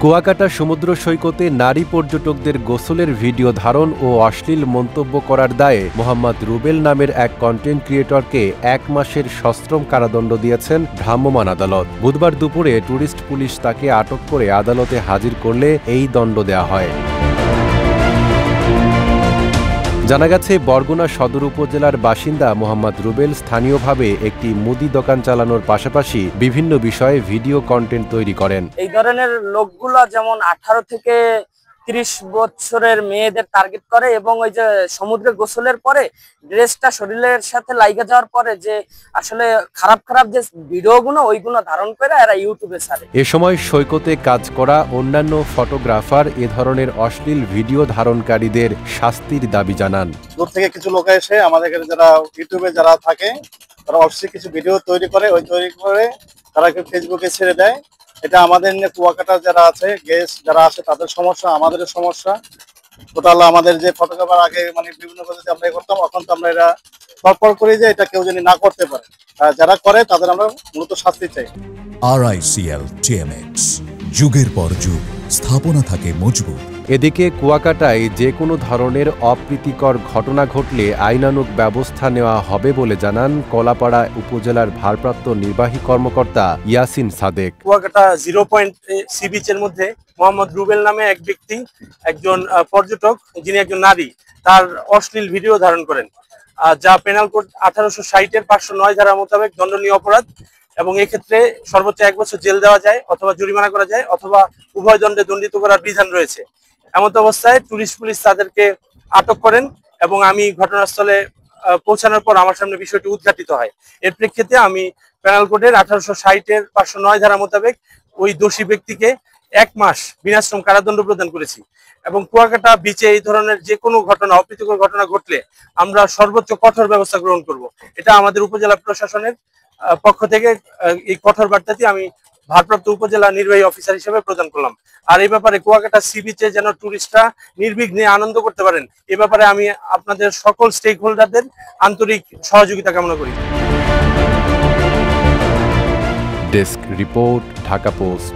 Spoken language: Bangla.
কুয়াকাটা সমুদ্র সৈকতে নারী পর্যটকদের গোসলের ভিডিও ধারণ ও অশ্লীল মন্তব্য করার দায়ে মোহাম্মদ রুবেল নামের এক কন্টেন্ট ক্রিয়েটরকে 1 মাসের সশ্রম কারাদণ্ড দিয়েছেন ভ্রাম্যমাণ আদালত। বুধবার দুপুরে ট্যুরিস্ট পুলিশ তাকে আটক করে আদালতে হাজির করলে এই দণ্ড দেওয়া হয়। জানা গেছে, বরগুনা সদর উপজেলার বাসিন্দা মোহাম্মদ রুবেল স্থানীয়ভাবে একটি মুদি দোকান চালানোর পাশাপাশি বিভিন্ন বিষয়ে ভিডিও কন্টেন্ট তৈরি করেন। এই ধরনের লোকগুলো যেমন 18 থেকে 30 বছরের মেয়েদের টার্গেট করে এবং ওই যে সমুদ্রে গোসলের পরে ড্রেসটা শরীরের সাথে লাইগা যাওয়ার পরে যে আসলে খারাপ যে ভিডিওগুলো ওইগুলো ধারণ করে এরা ইউটিউবে ছাড়ে। এ সময় সৈকতে কাজ করা অন্যান্য ফটোগ্রাফার এ ধরনের অশ্লীল ভিডিও ধারণকারীদের শাস্তির দাবি জানান। দূর থেকে কিছু লোক এসে আমাদের যারা ইউটিউবে যারা থাকে তারা অবশ্যই কিছু ভিডিও তৈরি করে তারা ফেসবুকে ছেড়ে দেয়। এটা আমাদের কুয়াকাটা যারা আছে গেস্ট যারা আছে তাদের সমস্যা, আমাদের সমস্যা। টোটাল আমাদের যে ফটোগ্রাফার আগে বিভিন্ন পদ্ধতি আমরা করতাম, এখন তো আমরা এটা পরপর করি যে এটা কেউ যদি না করতে পারে, যারা করে তাদের আমরা মূলত শাস্তি চাই। RICL TMX, যুগের পর যুগ স্থাপনা থাকে মজবুত। এদিকে কুয়াকাটায় যে কোনো ধরনের অপ্রীতিকর ঘটনা ঘটলে আইনানুগ ব্যবস্থা নেওয়া হবে বলে জানান কলাপাড়া উপজেলার ভারপ্রাপ্ত নির্বাহী কর্মকর্তা ইয়াসিন সাদেক। কুয়াকাটা 0 পয়েন্ট সি বিচের মধ্যে মোহাম্মদ রুবেল নামে এক ব্যক্তি, একজন পর্যটক, যিনি একজন নারী, তার অশ্লীল ভিডিও ধারণ করেন, যা পেনাল কোড 1860-এর 509 ধারা মোতাবেক দণ্ডনীয় অপরাধ এবং এক্ষেত্রে সর্বোচ্চ 1 বছর জেল দেওয়া যায় অথবা জরিমানা করা যায় অথবা উভয় দণ্ডে দণ্ডিত করার বিধান রয়েছে। এমত অবস্থায় টুরিস্ট পুলিশ তাদেরকে আটক করেন এবং আমি ঘটনাস্থলে পৌঁছানোর পর আমার সামনে বিষয়টি উদ্ঘাটিত হয়। এর প্রেক্ষিতে আমি পেনাল কোডের 1860-এর 509 ধারা মোতাবেক ওই দোষী ব্যক্তিকে 1 মাস বিনাশ্রম কারাদণ্ড প্রদান করেছি এবং কুয়াকাটা বিচে এই ধরনের যে কোনো ঘটনা, অপ্রীতিকর ঘটনা ঘটলে আমরা সর্বোচ্চ কঠোর ব্যবস্থা গ্রহণ করব। এটা আমাদের উপজেলা প্রশাসনের পক্ষ থেকে এই কঠোর বার্তাটি আমি ভারপ্রাপ্ত উপজেলা নির্বাহী অফিসার হিসেবে প্রদান করলাম। আর এই ব্যাপারে কুয়াকাটা সি বিচে যেন টুরিস্টরা নির্বিঘ্নে আনন্দ করতে পারেন, এ ব্যাপারে আমি আপনাদের সকল স্টেক হোল্ডারদের আন্তরিক সহযোগিতা কামনা করি। Desk report, Dhaka post.